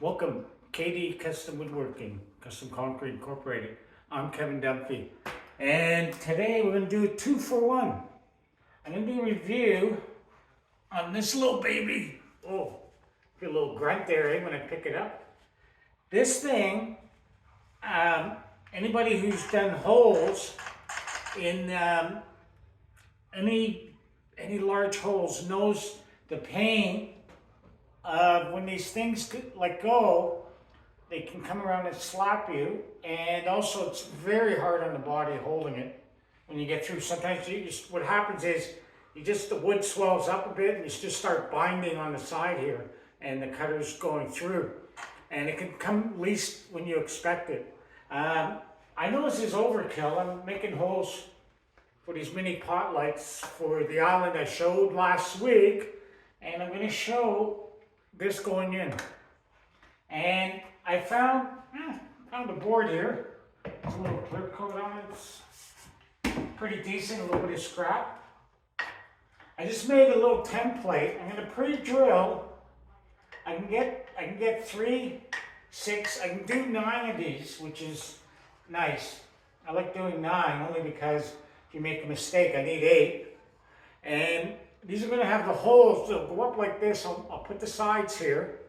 Welcome, KD Custom Woodworking, Custom Concrete Incorporated. I'm Kevin Dunphy, and today we're going to do a 2-for-1. I'm going to do a review on this little baby. Oh, get a little grunt there, when I pick it up. This thing, anybody who's done holes in any large holes knows the pain when these things let go. They can come around and slap you, and also it's very hard on the body holding it when you get through. Sometimes what happens is the wood swells up a bit and you just start binding on the side here, and the cutter's going through, and it can come least when you expect it. I know this is overkill. I'm making holes for these mini pot lights for the island I showed last week, and I'm going to show this going in. And I found a board here. There's a little clear coat on it. It's pretty decent, a little bit of scrap. I just made a little template. I'm going to pre-drill. I can get 3, 6, I can do 9 of these, which is nice. I like doing 9 only because if you make a mistake, I need 8. And these are going to have the holes. They'll go up like this. I'll put the sides here.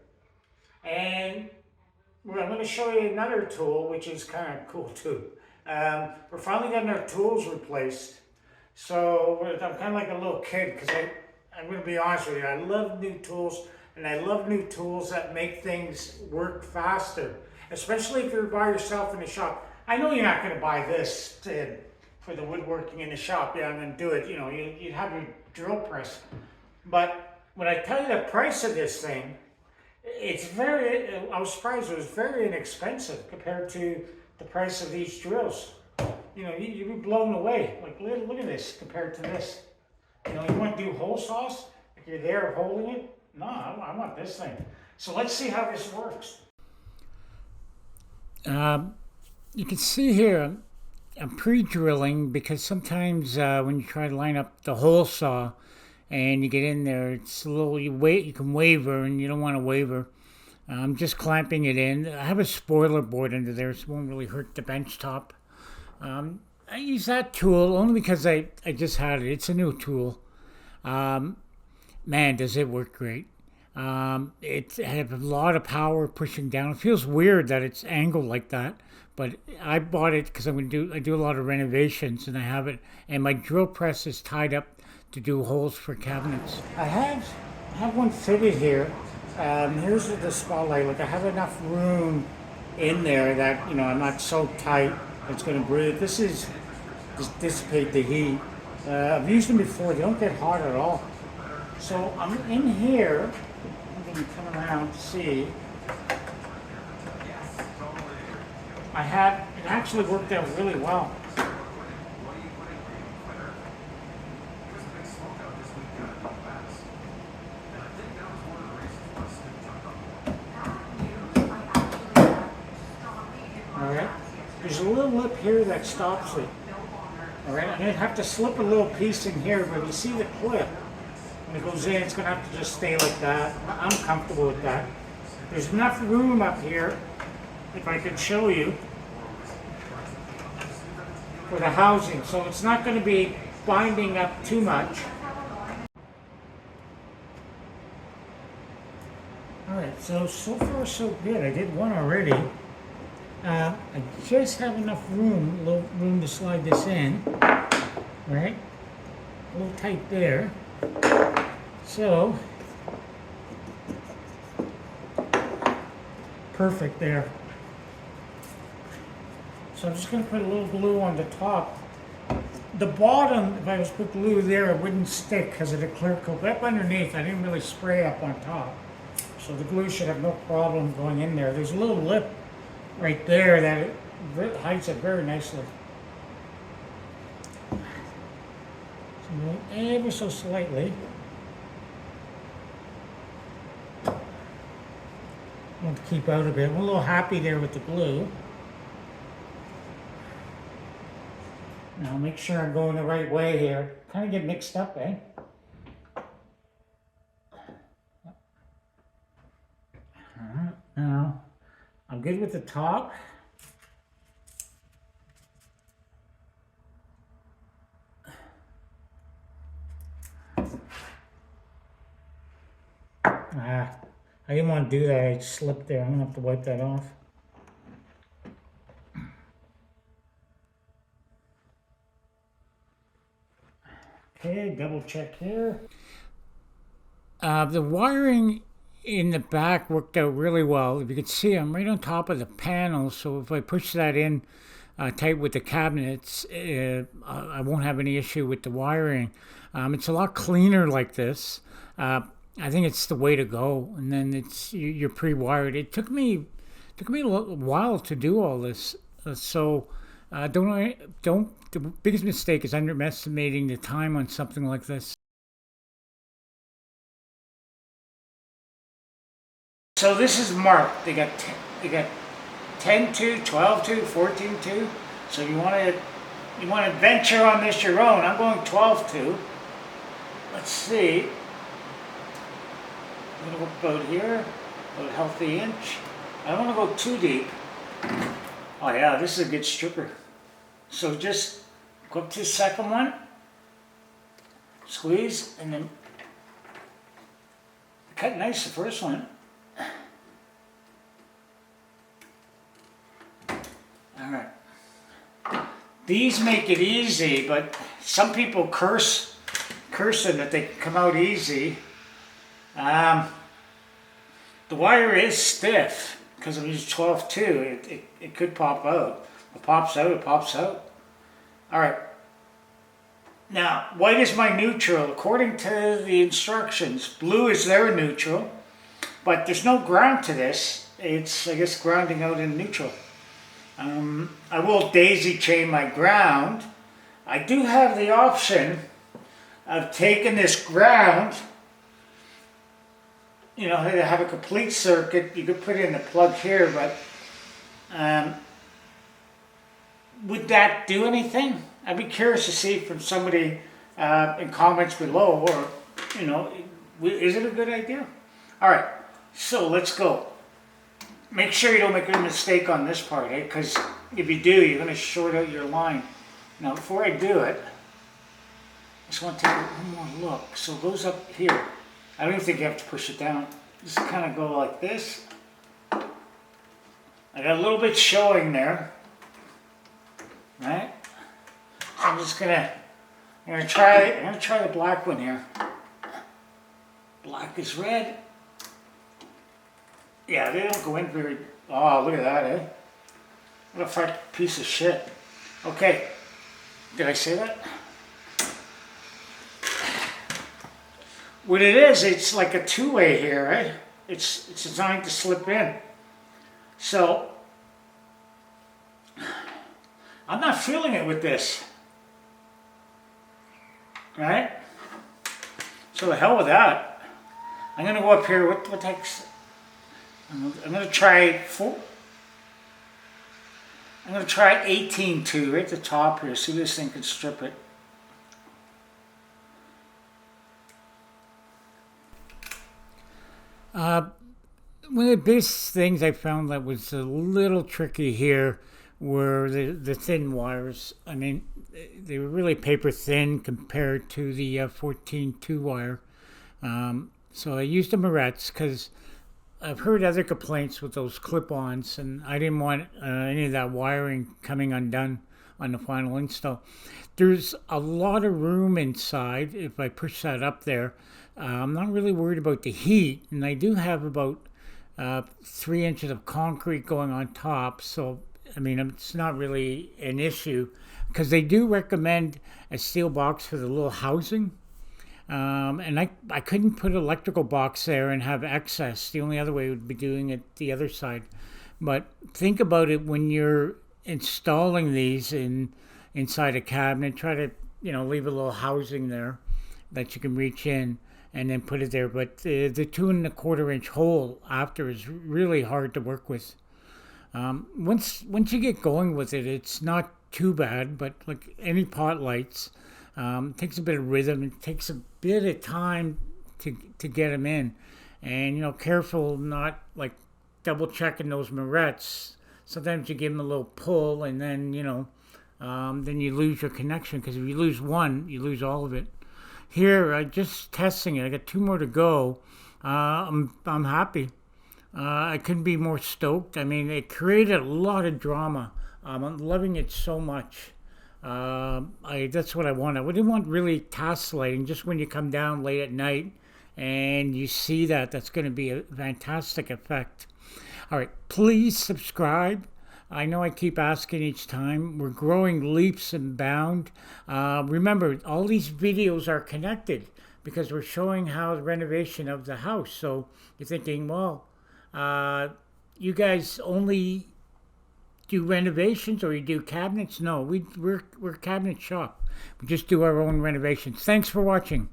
And I'm going to show you another tool, which is kind of cool too. We're finally getting our tools replaced. So I'm kind of like a little kid, because I'm going to be honest with you. I love new tools, and I love new tools that make things work faster, especially if you're by yourself in the shop. I know you're not going to buy this for the woodworking in the shop. Yeah, I'm going to do it. You know, you have your drill press. But when I tell you the price of this thing, I was surprised it was very inexpensive compared to the price of these drills. You know, you'd be blown away. Like, look at this compared to this. You know, you want to do hole saws? If you're there holding it? No, I want this thing. So let's see how this works. You can see here, I'm pre-drilling because sometimes when you try to line up the hole saw and you get in there, it's a little, you can waver, and you don't want to waver. I'm just clamping it in. I have a spoiler board under there, so it won't really hurt the bench top. I use that tool only because I just had it. It's a new tool. Man, does it work great. It has a lot of power pushing down. It feels weird that it's angled like that, but I bought it because I do a lot of renovations, and I have it. And my drill press is tied up to do holes for cabinets. I have one fitted here. Here's the spotlight. Like, I have enough room in there that, you know, I'm not so tight it's going to breathe. This is just dissipate the heat. I've used them before. They don't get hot at all. So I'm in here. I'm going to come around to see. It actually worked out really well. Alright, there's a little lip here that stops it. Alright, I'm going to have to slip a little piece in here, but you see the clip. When it goes in, it's going to have to just stay like that. I'm comfortable with that. There's enough room up here, if I could show you, for the housing, so it's not going to be binding up too much. Alright, so far so good. I did one already. I just have enough room, a little room to slide this in, right? A little tight there. So, perfect there. So I'm just going to put a little glue on the top. The bottom, if I was to put glue there, it wouldn't stick because of the clear coat. But up underneath, I didn't really spray up on top. So the glue should have no problem going in there. There's a little lip right there that it hides it very nicely. So ever so slightly. I want to keep out a bit. I'm a little happy there with the glue. Now make sure I'm going the right way here. Kind of get mixed up, eh? Now, I'm good with the top. I didn't want to do that. I slipped there. I'm gonna have to wipe that off. Okay, double check here. The wiring in the back worked out really well. If you can see, I'm right on top of the panel, so if I push that in tight with the cabinets, I won't have any issue with the wiring. It's a lot cleaner like this. I think it's the way to go. And then you're pre-wired. It took me a while to do all this. Don't. The biggest mistake is underestimating the time on something like this. So this is marked. They got 10-2, 12-2, 14-2. So you want to venture on this your own. I'm going 12-2. Let's see. I'm going to go about here, about a healthy inch. I don't want to go too deep. Oh yeah, this is a good stripper. So just go up to the second one, squeeze, and then cut nice the first one. All right. These make it easy, but some people curse them that they come out easy. The wire is stiff because I'm using 12-2. It could pop out. It pops out, it pops out. All right. Now, white is my neutral. According to the instructions, blue is their neutral, but there's no ground to this. It's, I guess, grounding out in neutral. I will daisy chain my ground. I do have the option of taking this ground, you know, to have a complete circuit. You could put in the plug here, but would that do anything? I'd be curious to see from somebody in comments below, or, you know, is it a good idea? All right, so let's go. Make sure you don't make a mistake on this part, eh? Because if you do, you're going to short out your line. Now, before I do it, I just want to take one more look. So it goes up here. I don't even think you have to push it down. Just kind of go like this. I got a little bit showing there, right? I'm gonna try the black one here. Black is red. Yeah, they don't go in very. Oh, look at that, eh? What a fat piece of shit. Okay, did I say that? What it is, it's like a two-way here, right? It's designed to slip in. So I'm not feeling it with this, right? So the hell with that. I'm gonna go up here. What takes? I'm gonna try 18-2 right at the top here. See if this thing can strip it. One of the biggest things I found that was a little tricky here were the thin wires. I mean, they were really paper thin compared to the 14-2 wire. So I used the Moretz because I've heard other complaints with those clip-ons, and I didn't want any of that wiring coming undone on the final install. There's a lot of room inside if I push that up there. I'm not really worried about the heat, and I do have about 3 inches of concrete going on top, so I mean it's not really an issue because they do recommend a steel box for the little housing. And I couldn't put an electrical box there and have excess. The only other way would be doing it the other side. But think about it when you're installing these inside a cabinet. Try to, you know, leave a little housing there that you can reach in and then put it there. But the 2 1/4 inch hole after is really hard to work with. Once you get going with it, it's not too bad. But like any pot lights, it takes a bit of rhythm. It takes a bit of time to get them in, and you know, careful not like double checking those morettes. Sometimes you give them a little pull, and then then you lose your connection, because if you lose one, you lose all of it. Here, I just testing it. I got 2 more to go. I'm happy. I couldn't be more stoked. I mean, it created a lot of drama. I'm loving it so much. That's what I want. I wouldn't want really task lighting, just when you come down late at night and you see that. That's going to be a fantastic effect. All right, please subscribe. I know I keep asking each time. We're growing leaps and bounds. Remember, all these videos are connected because we're showing how the renovation of the house. So you're thinking, well, you guys only do renovations, or you do cabinets? No, we're a cabinet shop. We just do our own renovations. Thanks for watching.